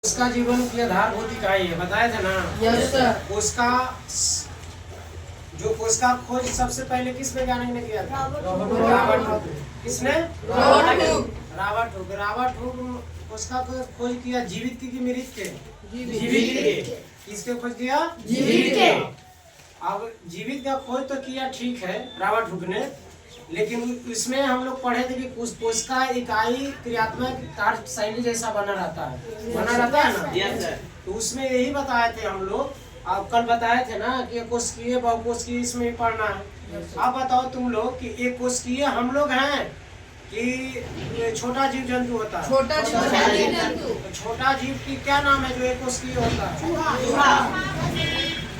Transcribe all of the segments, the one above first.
उसका जीवन की आधारभूत इकाई है, बताए थे ना। Yes sir. उसका जो उसका खोज सबसे पहले किस वैज्ञानिक ने किया था? Robert Hooke. किसने? Robert Hooke. रॉबर्ट हुक उसका खोज किया जीवित की मृत के? जीवित के। किसके खोज किया? जीवित के। अब जीवित का खोज तो किया, ठीक है, रॉबर्ट हुक ने, लेकिन इसमें हम लोग पढ़े थे कि कोशिका इकाई क्रियात्मक कार्य शैली जैसा बना रहता है ना। Yes sir. तो उसमें यही बताए थे हम लोग, आप कल बताए थे ना कि कोशिकीय बहुकोशिकीय इसमें भी पढ़ना है। अब बताओ तुम लोग कि एक कोशिकीय हम लोग हैं कि छोटा जीव जंतु होता है? छोटा जीव की क्या नाम है जो एक कोशिकीय होता है?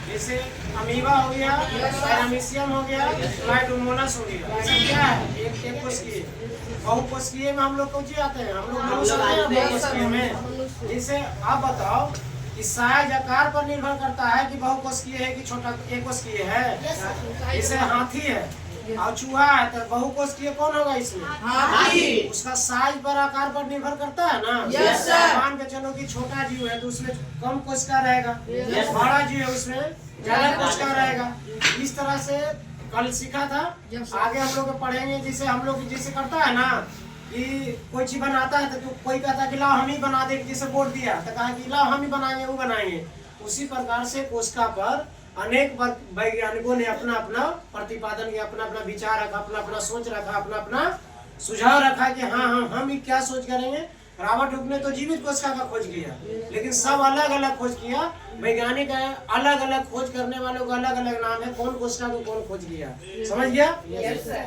जैसे अमीबा हो गया, पैरामीशियम हो गया, स्लाइडोमोनास हो गया, ये सब क्या है? एक कोशिकीय। बहुकोशिकीय में हम लोग कौन आते हैं? हम लोग बहुकोशिकीय में। जैसे आप बताओ कि साइज आकार पर निर्भर करता है कि बहुकोशिकीय है कि छोटा एक कोशिकीय है। जैसे हाथी है और चूहा है, तो बहुकोशिकीय कौन होगा इसमें? हाथी। उसका साइज पर आकार पर निर्भर करता है ना। Yes sir. मान के चलो कि छोटा जीव है तो उसमें कम कोशिका रहेगा, यस। बड़ा जीव है उसमें ज्यादा कोशिका रहेगा। इस तरह से कल सीखा था, आगे हम लोग पढ़ेंगे। जैसे हम लोग जैसे करता है ना कि कोई चीज बनाता है तो कोई कहता है कि लाओ हम ही बना दे, जैसे बोल दिया तो कहा कि लाओ हम ही बनाएंगे, वो बनाएंगे। उसी प्रकार से कोशिका पर अनेक वैज्ञानिकों ने अपना अपना प्रतिपादन किया, अपना अपना विचार रखा, अपना अपना सोच रखा, अपना अपना सुझाव रखा कि हाँ हम ही क्या सोच करेंगे। रॉबर्ट हुक ने तो जीवित कोशिका का खोज किया, लेकिन सब अलग अलग खोज किया। वैज्ञानिक अलग अलग खोज करने वालों का अलग अलग नाम है, कौन कोशिका को कौन खोज किया, समझ गया? Yes sir.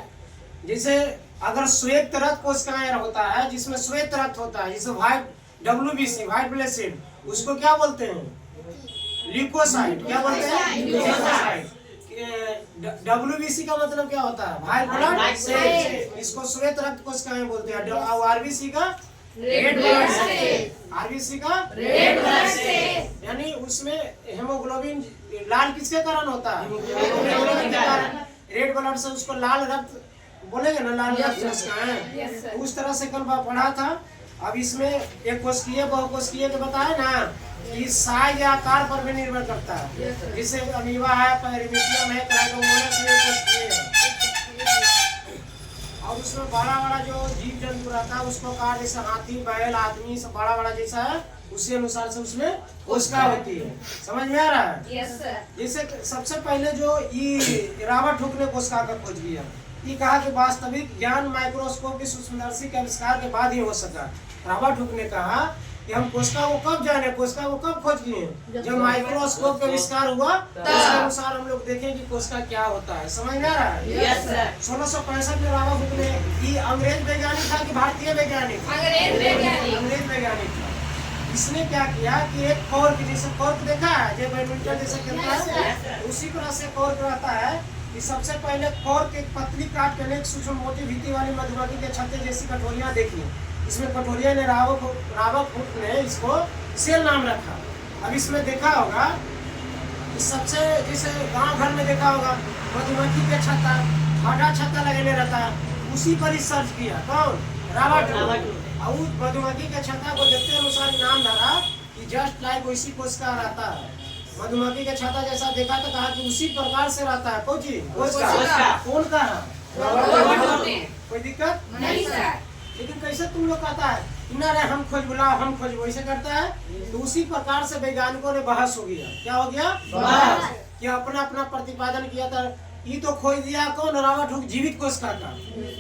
जैसे अगर श्वेत रक्त कोशिकाएं होता है, जिसमें श्वेत रक्त होता है, जिसे white WBC white blood cell, उसको क्या बोलते हैं? ल्यूकोसाइट। क्या बोलते हैं? ल्यूकोसाइट। WBC का मतलब क्या होता है? White blood cell. इसको श्वेत रक्त कोशिकाएं बोलते हैं। और RBC का रेड ब्लड सेल। RBC का रेड ब्लड सेल। यानी उसमें हेमोग्लोबिन लाल किसके कारण होता है? हेमोग्लोबिन के कारण। रेड ब्लड से उसको लाल रक्त बोलेंगे ना, लाल रक्त कोशिकाएं। उस तरह से कल पढ़ा था। अब इसमें एक कोशिकीय बहुकोशिकीय के बताया ना कि साइज या आकार पर भी निर्भर करता है। जैसे अमीबा है, पैरामीशियम है, स्लाइडोमोनास है। और उसमें बड़ा बड़ा जो जीव जंतु रहता है उसको कहा, जैसे हाथी, बैल, आदमी सब बड़ा बड़ा जैसा है, उसी अनुसार से उसमें कोशिका होती है। समझ में आ रहा है? Yes sir. जैसे सबसे पहले जो ये रॉबर्ट हुक ने कोशिका का खोज किया, ये कहा कि वास्तविक ज्ञान माइक्रोस्कोप की सूक्ष्मदर्शी के आविष्कार के बाद ही हो सका। रॉबर्ट हुक ने कहा कि हम कोशिका को कब जाने, कोशिका को कब खोज किए? जब माइक्रोस्कोप का आविष्कार हुआ, उसके अनुसार हम लोग देखें कि कोशिका क्या होता है। समझ में आ रहा है? Yes sir. 1665 में रॉबर्ट हुक ने, ये अंग्रेज वैज्ञानिक था कि भारतीय वैज्ञानिक? अंग्रेज वैज्ञानिक था। इसने क्या किया कि एक कॉर्क, जैसे कॉर्क देखा है जो बैडमिंटन जैसे खेलता है, उसी तरह से कॉर्क रहता है कि सबसे पहले कॉर्क एक पतली काट के एक सूक्ष्म मोटी भीति वाली मधुमक्खी के छत्ते जैसी कटोरियां देखी। इसमें कटोरिया ने रॉबर्ट हुक ने इसको सेल नाम रखा। अब इसमें देखा होगा कि सबसे जैसे गांव घर में देखा होगा मधुमक्खी के छत्ता, हटा छत्ता लगने रहता है, उसी पर ही सर्च किया। कौन? Robert Hooke. और मधुमक्खी के छत्ता को देखते अनुसार नाम धरा कि जस्ट लाइक वैसी कोशिका रहता है। मधुमक्खी के छत्ता जैसा देखा तो कहा कि उसी प्रकार से रहता है। कौन चीज? कोशिका। कौन कहा? कोई दिक्कत नहीं सर। लेकिन कैसे तुम लोग कहता है ना रे हम खोज बुलाओ, हम खोज, वैसे करता है। तो उसी प्रकार से वैज्ञानिकों ने बहस हो गया। क्या हो गया? बहस। कि अपना अपना प्रतिपादन किया था। ये तो खोज दिया कौन? रॉबर्ट हुक, जीवित कोशिका का।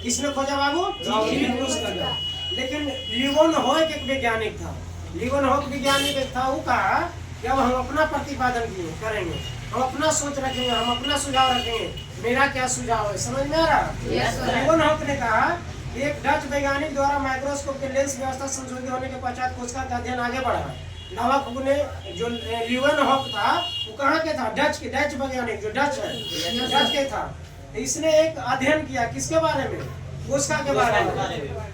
किसने खोजा बाबू? जीवित कोशिका का। लेकिन लीगोनहॉक एक वैज्ञानिक था। लीगोनहॉक वैज्ञानिक एक था, वो कहा कि अब हम अपना प्रतिपादन करेंगे, हम अपना सोच रखेंगे, हम अपना सुझाव रखेंगे। मेरा क्या सुझाव है, समझ में आ रहा? लीगोनहॉक ने कहा, एक डच वैज्ञानिक द्वारा माइक्रोस्कोप के लेंस व्यवस्था संशोधित होने के पश्चात कोशिका का अध्ययन आगे बढ़ा। रॉबर्ट हुक ने, जो लीगोनहॉक था वो कहाँ के था? डच वैज्ञानिक जो डच है, डच के था। इसने एक अध्ययन किया किसके बारे में? कोशिका के बारे में।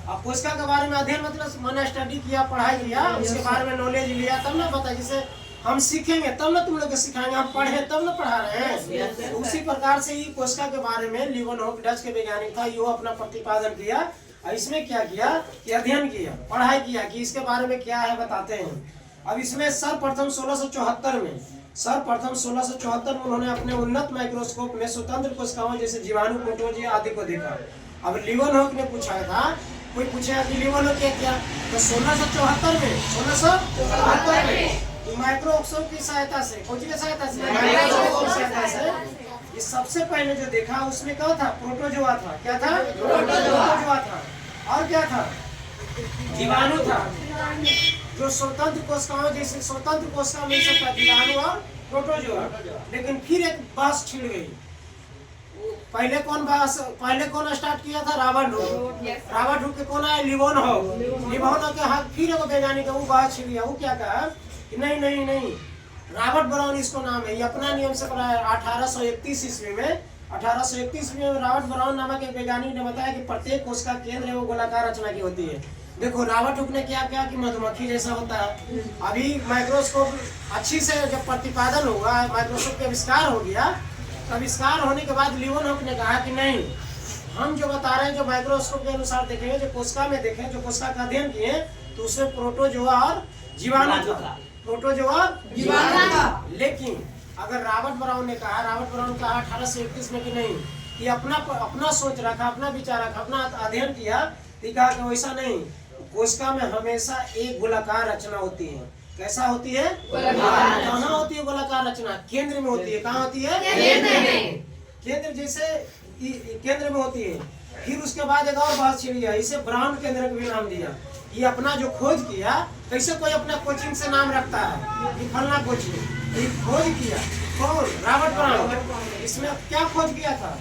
अब कोशिका के बारे में अध्ययन मतलब मैंने स्टडी किया, पढ़ाई किया, उसके बारे में नॉलेज लिया, तब ना पता। जैसे हम सीखेंगे तब ना तुम लोग को सिखाएंगे, हम पढ़े तब ना पढ़ा रहे हैं। उसी प्रकार से ही कोशिका के बारे में लीगोनहॉक डच के वैज्ञानिक था, यो अपना प्रतिपादन किया। और इसमें क्या किया कि अध्ययन किया, पढ़ाई किया कि इसके बारे में क्या है बताते हैं। अब इसमें सर्वप्रथम 1674 में उन्होंने अपने उन्नत माइक्रोस्कोप में स्वतंत्र कोशिकाओं जैसे जीवाणु, प्रोटोजोआ आदि को देखा। अब लियोनहॉक ने पूछा था, कोई पूछेगा कि लियोनहॉक क्या, तो 1674 में माइक्रोस्कोप की सहायता से, कौन की सहायता से, माइक्रोस्कोप की सहायता से ये सबसे पहले जो देखा उसमें क्या था, प्रोटोजोआ था। क्या था? प्रोटोजोआ था। और क्या था? जीवाणु था, जो स्वतंत्र कोशिकाओं जैसे स्वतंत्र कोशिका मिल सकता, जीवाणु और प्रोटोजोआ। लेकिन फिर एक बहस छिड़ गई। पहले कौन स्टार्ट किया था? रॉबर्ट के कौन आया? लियोनहॉक के हाथ फिर एक वैज्ञानिक वो बहस छिड़ गया। वो क्या कहा कि नहीं, रॉबर्ट ब्राउन इसको नाम है, ये अपना नियम से पढ़ा है। 1831 ईस्वी में रॉबर्ट ब्राउन नामक एक वैज्ञानिक ने बताया कि प्रत्येक कोशिका केंद्र है वो गोलाकार रचना की होती है। देखो रॉबर्ट हुक ने क्या किया कि मधुमक्खी जैसा होता है। अभी माइक्रोस्कोप अच्छी से जब प्रतिपादन हुआ, माइक्रोस्कोप का आविष्कार हो गया, आविष्कार होने के बाद लियोनहॉक ने कहा कि नहीं, हम जो बता रहे हैं, जो माइक्रोस्कोप के अनुसार देखेंगे, जो कोशिका में देखें, जो कोशिका का अध्ययन किए, तो उसमें प्रोटोजोआ और जीवाणु था। प्रोटोजोआ जीवाणु। लेकिन अगर रॉबर्ट ब्राउन ने कहा 1831 में कि नहीं, कि अपना सोच रखा, अपना विचार रखा, अपना अध्ययन किया, तो कहा कि वैसा नहीं, कोशिका में हमेशा एक गोलाकार रचना होती है। कैसा होती है? कहाँ होती है गोलाकार रचना? केंद्र में होती है। कहाँ होती है? केंद्र जैसे केंद्र में होती है। फिर उसके बाद एक और बात छिड़ी है, इसे ब्राउन केंद्र का भी नाम दिया। ये अपना जो खोज किया, कैसे कोई अपना कोचिंग से नाम रखता है कि फलना कोचिंग, ये खोज किया कौन? Robert brown. इसमें क्या खोज किया था?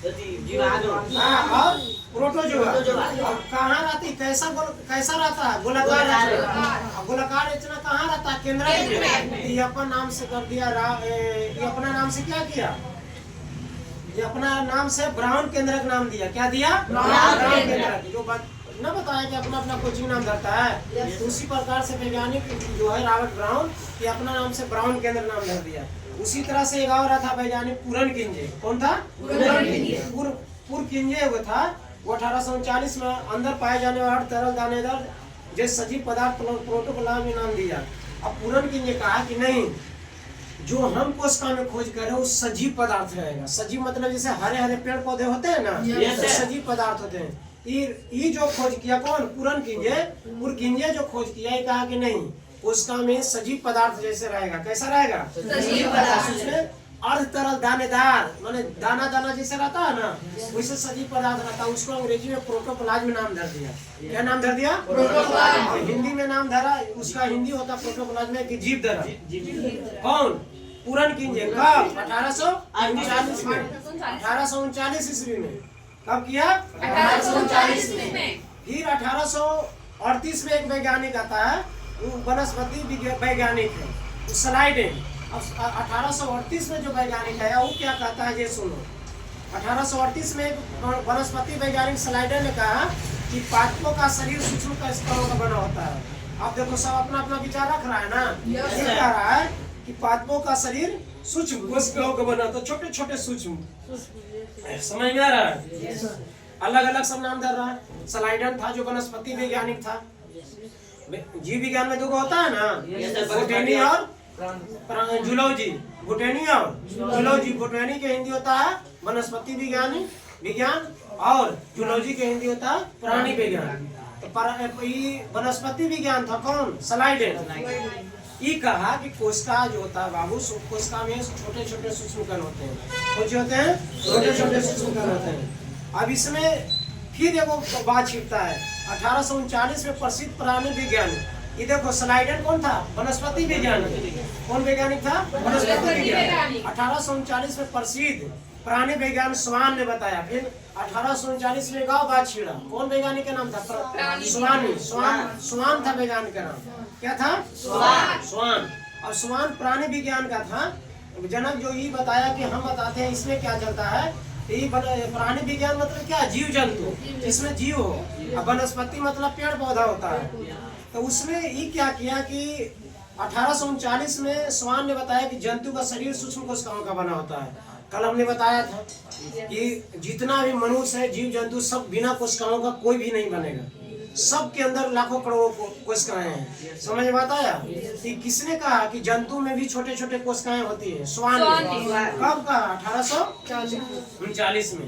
और प्रोटोजोआ। कहाँ रहती, कैसा रहता है? गोलाकार रचना। गोलाकार रचना कहाँ रहता है? केंद्र में। ये अपना नाम से कर दिया, ये अपना नाम से क्या किया, ये अपना नाम से ब्राउन केंद्रक नाम दिया। क्या दिया? ब्राउन केंद्रक। जो न बताया कि अपना अपना कोचिंग नाम धरता है, तो उसी प्रकार से वैज्ञानिक जो है रॉबर्ट ब्राउन, ये अपना नाम से ब्राउन केंद्र नाम धर दिया। उसी तरह से एक और था वैज्ञानिक पुरनकिंजे। कौन था? पुरनकिंजे वो था। वो 1839 में अंदर पाए जाने वाला तरल दानेदार जैसे सजीव पदार्थ प्रोटोप्लाज्म में नाम दिया। अब पुरनकिंजे कहा कि नहीं, जो हम कोशिका में खोज कर रहे हैं वो सजीव पदार्थ रहेगा। सजीव मतलब जैसे हरे हरे पेड़ पौधे होते हैं ना, सजीव पदार्थ होते हैं। ये जो खोज किया कौन? पुरनकिंजे जो खोज किया, ये कहा कि नहीं, कोशिका में सजीव पदार्थ जैसे रहेगा। कैसा रहेगा? सजीव पदार्थ। उसमें अर्ध तरल दानेदार, माने दाना दाना जैसे रहता है ना, वैसे सजीव पदार्थ रहता है। उसको अंग्रेजी में प्रोटोप्लाज्म नाम धर दिया। क्या नाम धर दिया? प्रोटोप्लाज्म। हिंदी में नाम धरा, उसका हिंदी होता प्रोटोप्लाज्म की जीव धरा। कौन? पुरनकिंजे। कब? 1839 में। 1839 ईस्वी में। कब किया? 1839 में। फिर 1838 में एक वैज्ञानिक आता है, वो वनस्पति वैज्ञानिक है, स्लाइडेन। अब 1838 में जो वैज्ञानिक है वो क्या कहता है ये सुनो। 1838 में वनस्पति वैज्ञानिक स्लाइडेन ने कहा कि पादपों का शरीर सूक्ष्म कोशिकाओं का बना होता है। आप देखो सब अपना अपना विचार रख रहा है ना। ये कह रहा है कि पादपों का शरीर सूक्ष्म कोशिकाओं का बना, तो छोटे छोटे सूक्ष्म। समझ में आ रहा है? अलग अलग सब नाम धर रहा है। स्लाइडेन था जो वनस्पति वैज्ञानिक था। जीव विज्ञान में दो होता है ना, बोटेनी और जूलॉजी। बोटेनी और जूलॉजी। बोटेनी के हिंदी होता है वनस्पति विज्ञान और जूलॉजी के हिंदी होता है प्राणी विज्ञान। तो वनस्पति विज्ञान था कौन? स्लाइडेन। ये कहा कि कोशिका जो होता है बाबू, कोशिका में छोटे छोटे सूक्ष्म कण होते हैं। कुछ होते हैं छोटे छोटे सूक्ष्म कण होते हैं। अब इसमें फिर एक बात छिड़ता है 1839 में प्रसिद्ध प्राणी विज्ञानी। ये देखो स्लाइडेन कौन था? वनस्पति विज्ञान। कौन वैज्ञानिक था? वनस्पति विज्ञान। 1839 में प्रसिद्ध प्राणी विज्ञान स्वान ने बताया। फिर 1839 में गाँव बात छिड़ा। कौन वैज्ञानिक का नाम था? स्वान था वैज्ञानिक का नाम। क्या था? स्वान। और स्वान प्राणी विज्ञान का था जनक। जो ये बताया कि हम बताते हैं इसमें क्या चलता है। प्राणी विज्ञान मतलब क्या? जीव जंतु, जिसमें जीव हो। अब वनस्पति मतलब पेड़ पौधा होता है। तो उसमें ये क्या किया कि 1839 में स्वान ने बताया कि जंतु का शरीर सूक्ष्म कोशिकाओं का बना होता है। कल हमने बताया था कि जितना भी मनुष्य है, जीव जंतु, सब बिना कोशिकाओं का कोई भी नहीं बनेगा। सबके अंदर लाखों करोड़ों कोशिकाएं हैं। समझ में आता है कि किसने कहा कि जंतु में भी छोटे छोटे कोशिकाएं होती है? स्वान ने। कब कहा? 1839 में।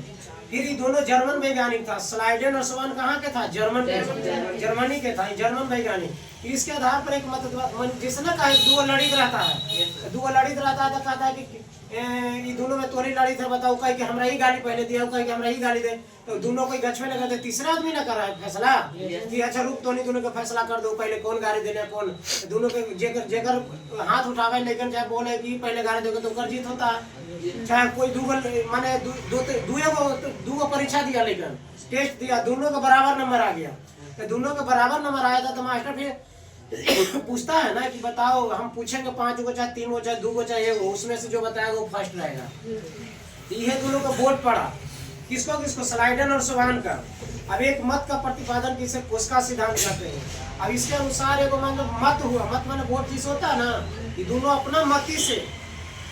फिर ये दोनों जर्मन वैज्ञानिक था, स्लाइडेन और स्वान कहाँ के था? जर्मनी के था, जर्मन वैज्ञानिक। इसके आधार पर एक मत जिसने कहा दुगो लड़ित रहता है, दुगो लड़ित रहता है तो कहता है कि ये दोनों में तोरी लड़ी थे, बताओ कहीं कि हमरा ही गाली पहले दिया, कहीं कि हमरा ही गाली दे, तो दोनों कोई गछ में लगा दे, तीसरा आदमी ना कर रहा है फैसला कि अच्छा रुक तो नहीं, दोनों का फैसला कर दो, पहले कौन गाली देने कौन, दोनों के जेकर हाथ उठावे लेकिन चाहे बोले कि पहले गाली दोगे तो कर जीत होता है। चाहे कोई माने दो परीक्षा दिया, लेकिन टेस्ट दिया, दोनों का बराबर नंबर आ गया, तो दोनों का बराबर नंबर आया था तो मास्टर फिर पूछता है ना कि बताओ, हम पूछेंगे 5 को चाहे 3 को चाहे 2 को चाहे 1 को, उसमें से जो बताएगा वो फर्स्ट रहेगा। ये दोनों का बोर्ड पड़ा, किसको किसको? स्लाइडेन और स्वान का। अब एक मत का प्रतिपादन किसे कोशिका सिद्धांत कहते हैं। अब इसके अनुसार एक मत हुआ, मत माने बोर्ड चीज होता है ना, ये दोनों अपना मति से,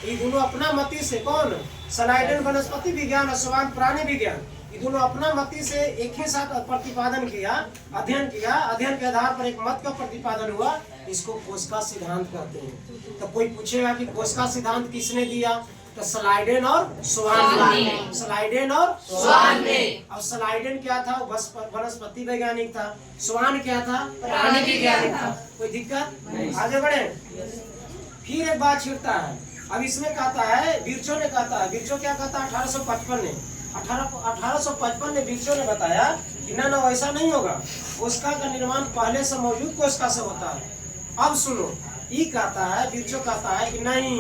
ये दोनों अपना मति से, कौन? स्लाइडेन वनस्पति विज्ञान और स्वान प्राणी विज्ञान, ये दोनों अपना मति से एक ही साथ प्रतिपादन किया, अध्ययन किया, अध्ययन के आधार पर एक मत का प्रतिपादन हुआ, इसको कोशिका सिद्धांत कहते हैं। तो कोई पूछेगा कि कोशिका सिद्धांत किसने दिया? तो स्लाइडेन और स्वान ने। स्लाइडेन और स्वान ने। अब स्लाइडेन क्या था? वनस्पति वैज्ञानिक था। स्वान क्या था? प्राणी वैज्ञानिक था। कोई दिक्कत? आगे बढ़े। फिर एक बात छिड़ता है, अब इसमें कहता है, विर्चो ने कहता है, विर्चो क्या कहता है? 1855 ने 1855 में विर्चो ने बताया कि ना वैसा नहीं होगा, कोशिका का निर्माण पहले से मौजूद कोशिका से होता है। अब सुनो, ये कहता है, विर्चो कहता है कि नहीं,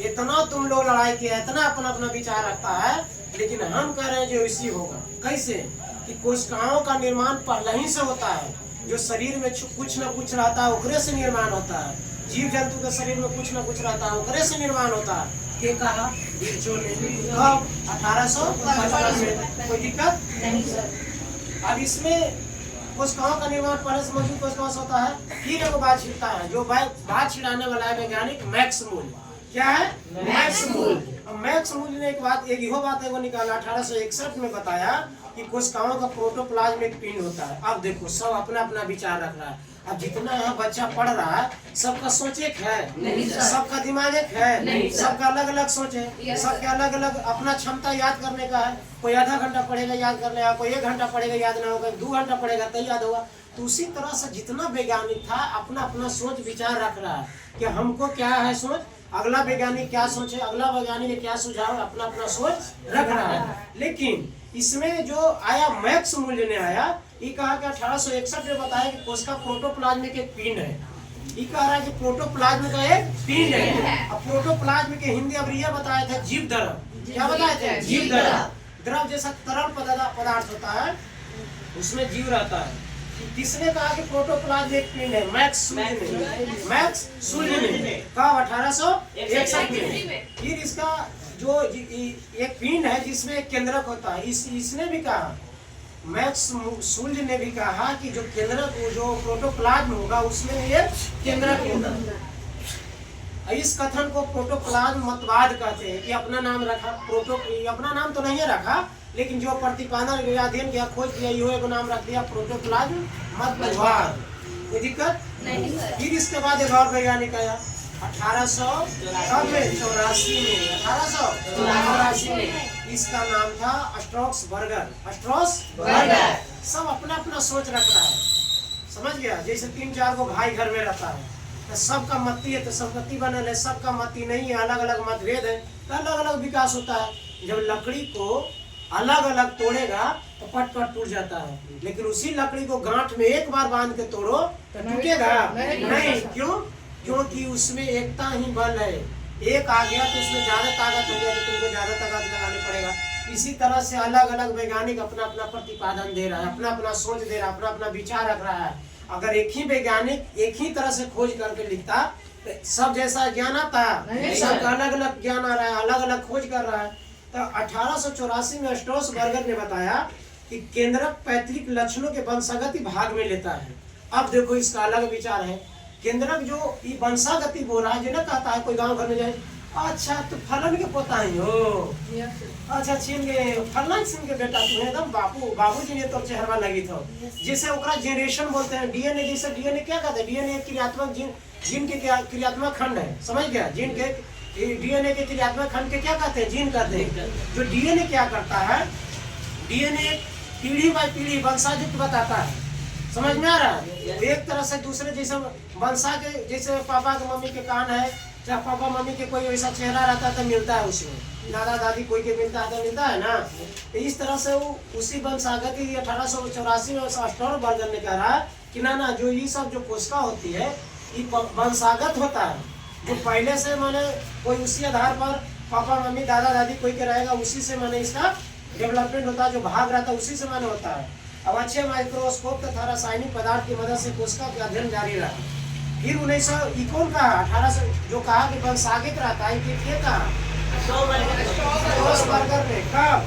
इतना तुम लोग लड़ाई किया, इतना अपना अपना विचार रखता है, लेकिन हम कह रहे हैं जो इसी होगा। कैसे? कि कोशिकाओं का निर्माण पहले ही से होता है, जो शरीर में कुछ न कुछ रहता है ओकरे से निर्माण होता है, जीव जंतु के शरीर में कुछ न कुछ रहता है ओकरे से निर्माण होता है। के कहा? विर्चो ने। कब? 1855 में। कोई दिक्कत नहीं सर। अब इसमें कोशिकाओं का निर्माण पहले से मौजूद कोशिकाओं से होता है। फिर एक बात छिड़ता है, जो बात छिड़ाने वाला है वैज्ञानिक मैक्स मूल। क्या है? मैक्स मूल। मैक्स मूल ने एक यो बात एगो निकाला, 1861 में बताया कि कोशिकाओं का प्रोटोप्लाज्मिक पिंड होता है। अब देखो, सब अपना अपना विचार रख रहा है। अब जितना यहाँ बच्चा पढ़ रहा है, सबका सोच एक है नहीं, सबका दिमाग एक है नहीं, सबका अलग अलग सोच है, सबके अलग अलग अपना क्षमता याद करने का है। कोई आधा घंटा पढ़ेगा याद कर लेगा, कोई 1 घंटा पढ़ेगा याद नहीं होगा, 2 घंटा पढ़ेगा तो याद होगा। तो उसी तरह से जितना वैज्ञानिक था अपना अपना सोच विचार रख रहा है कि हमको क्या है सोच, अगला वैज्ञानिक क्या सोचे, अगला वैज्ञानिक क्या सुझाव, अपना अपना सोच रख रहा है। लेकिन इसमें जो आया मैक्स मूल्य ने आया, ये कहा कि 1861 में बताया कि कोशिका प्रोटोप्लाज्म के एक पिंड है। ये कह रहा है कि प्रोटोप्लाज्म का एक पिंड है। अब प्रोटोप्लाज्म के हिंदी अभिक्रिया बताए थे जीव द्रव। क्या बताए थे? जीव द्रव। द्रव जैसा तरल पदार्थ होता है, उसमें जीव रहता है। किसने कहा कि प्रोटोप्लाज्म एक पिंड है? मैक्स सूर्य ने। कब? 1861 में। फिर इसका जो एक पिंड है जिसमें एक केंद्रक होता है, इसने भी कहा, मैक्स सूर्य ने भी कहा कि जो केंद्रक, जो प्रोटोप्लाज्म होगा उसमें एक केंद्रक होगा। इस कथन को प्रोटोप्लाज्म मतवाद कहते हैं। ये अपना नाम रखा, अपना नाम तो नहीं रखा, लेकिन जो प्रतिपादन अध्ययन किया, खोज किया, यो नाम रख दिया प्रोटोप्लाज्म मतवाद। कोई दिक्कत नहीं। फिर इसके बाद एक और वैज्ञानिक आया 1884 में। इसका नाम था स्ट्रॉसबर्गर। सब अपना अपना सोच रख रहा है, समझ गया? जैसे 3-4 को भाई घर में रहता है, तो सबका मति है तो संपत्ति बनल है, सबका मति नहीं है, अलग अलग मतभेद है, तो अलग अलग विकास होता है। जब लकड़ी को अलग अलग तोड़ेगा तो पट पट टूट जाता है, लेकिन उसी लकड़ी को गांठ में एक बार बांध के तोड़ो तो टूटेगा नहीं। क्यों? क्योंकि उसमें एकता ही बल है। एक आ गया तो उसमें ज्यादा ताकत हो गया तो तुमको ज्यादा ताकत लगाने पड़ेगा। इसी तरह से अलग अलग वैज्ञानिक अपना अपना प्रतिपादन दे रहा है, अपना अपना सोच दे रहा है, अपना अपना विचार रख रहा है। अगर एक ही वैज्ञानिक एक ही तरह से खोज करके लिखता तो सब जैसा ज्ञान आता, सबका अलग अलग ज्ञान आ रहा है, अलग अलग खोज कर रहा है। तो 1884 में स्ट्रॉसबर्गर ने बताया कि केंद्रक पैतृक लक्षणों के वंशागति भाग में लेता है। अब देखो, इसका अलग विचार है। केंद्रक जो वंशागति बोल रहा है, जो ना कहता है कोई गांव घर में जाए अच्छा तो फलन के पोता ही हो। अच्छा छीन के फलन सिंह के बेटा तू एकदम बाबूजी ने तो चेहरा लगी था। जैसे ओकरा जनरेशन बोलते हैं, डीएनए। जैसे डीएनए क्या कहते हैं? डीएनए क्रियात्मक जीन के क्रियात्मक खंड है, समझ गया? जीन के डीएनए के क्रियात्मक खंड के क्या कहते हैं? जीन कहते हैं। जो डीएनए क्या करता है, डीएनए पीढ़ी बाय पीढ़ी वंशाजुक्त बताता है, समझ में आ रहा है? एक तरह से दूसरे, जैसे वंशा के, जैसे पापा के मम्मी के कान है, चाहे पापा मम्मी के कोई वैसा चेहरा रहता है तो मिलता है उसमें, दादा दादी कोई के मिलता है तो मिलता है ना। तो इस तरह से वो उसी वंशागत ही 1884 में स्टोर वर्जन ने कह रहा है कि ना जो ये सब जो कोशिका होती है ये वंशागत होता है। जो पहले से माने कोई उसी आधार पर पापा मम्मी दादा दादी कोई के रहेगा, उसी से माने इसका डेवलपमेंट होता है, जो भाग रहता है उसी से माने होता है। अब अच्छे माइक्रोस्कोप तथा रासायनिक पदार्थ की मदद से कोशिका का अध्ययन जारी रहा। फिर 1900 का 1800 जो कहा कि वंशागत रहता है, ये कहा बर्गर में कब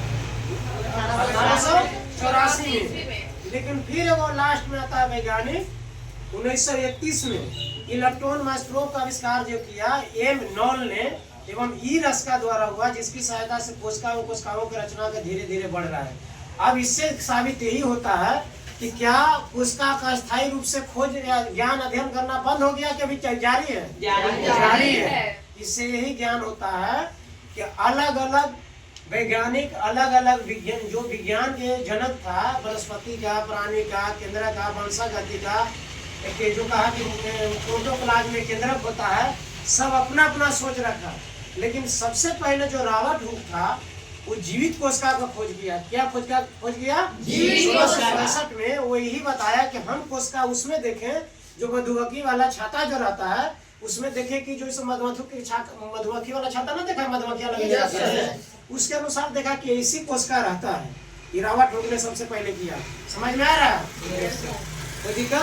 1884 में। लेकिन फिर वो लास्ट में आता है वैज्ञानिक 1931 में इलेक्ट्रॉन माइक्रोस्कोप का आविष्कार जो किया एम नॉल ने एवं ई रस्का द्वारा हुआ, जिसकी सहायता से कोशिकाओं की रचना का धीरे धीरे बढ़ रहा है। अब इससे साबित यही होता है कि क्या कोशिका का स्थायी रूप से खोज या ज्ञान अध्ययन करना बंद हो गया कि अभी जारी है? जारी है। इससे यही ज्ञान होता है कि अलग अलग वैज्ञानिक अलग अलग विज्ञान, जो विज्ञान के जनक था, वनस्पति का, प्राणी का, केंद्र का, वंशागति का, जो कहा कि प्रोटोप्लाज्म में केंद्रक होता है, सब अपना अपना सोच रखा। लेकिन सबसे पहले जो रॉबर्ट हुक था वो जीवित कोशिका का खोज किया। क्या खोज किया? 1667 में वो यही बताया कि हम कोशिका उसमें देखें जो मधुमक्खी वाला छाता जो रहता है, उसमें देखें कि जो मधुमक्खी वाला छाता ना देखा, मधुमक्खियां लगी जाती है, उसके अनुसार देखा कि ऐसी कोशिका रहता है। ये रॉबर्ट हुक ने सबसे पहले किया। समझ में आ रहा है? कोई दिक्कत?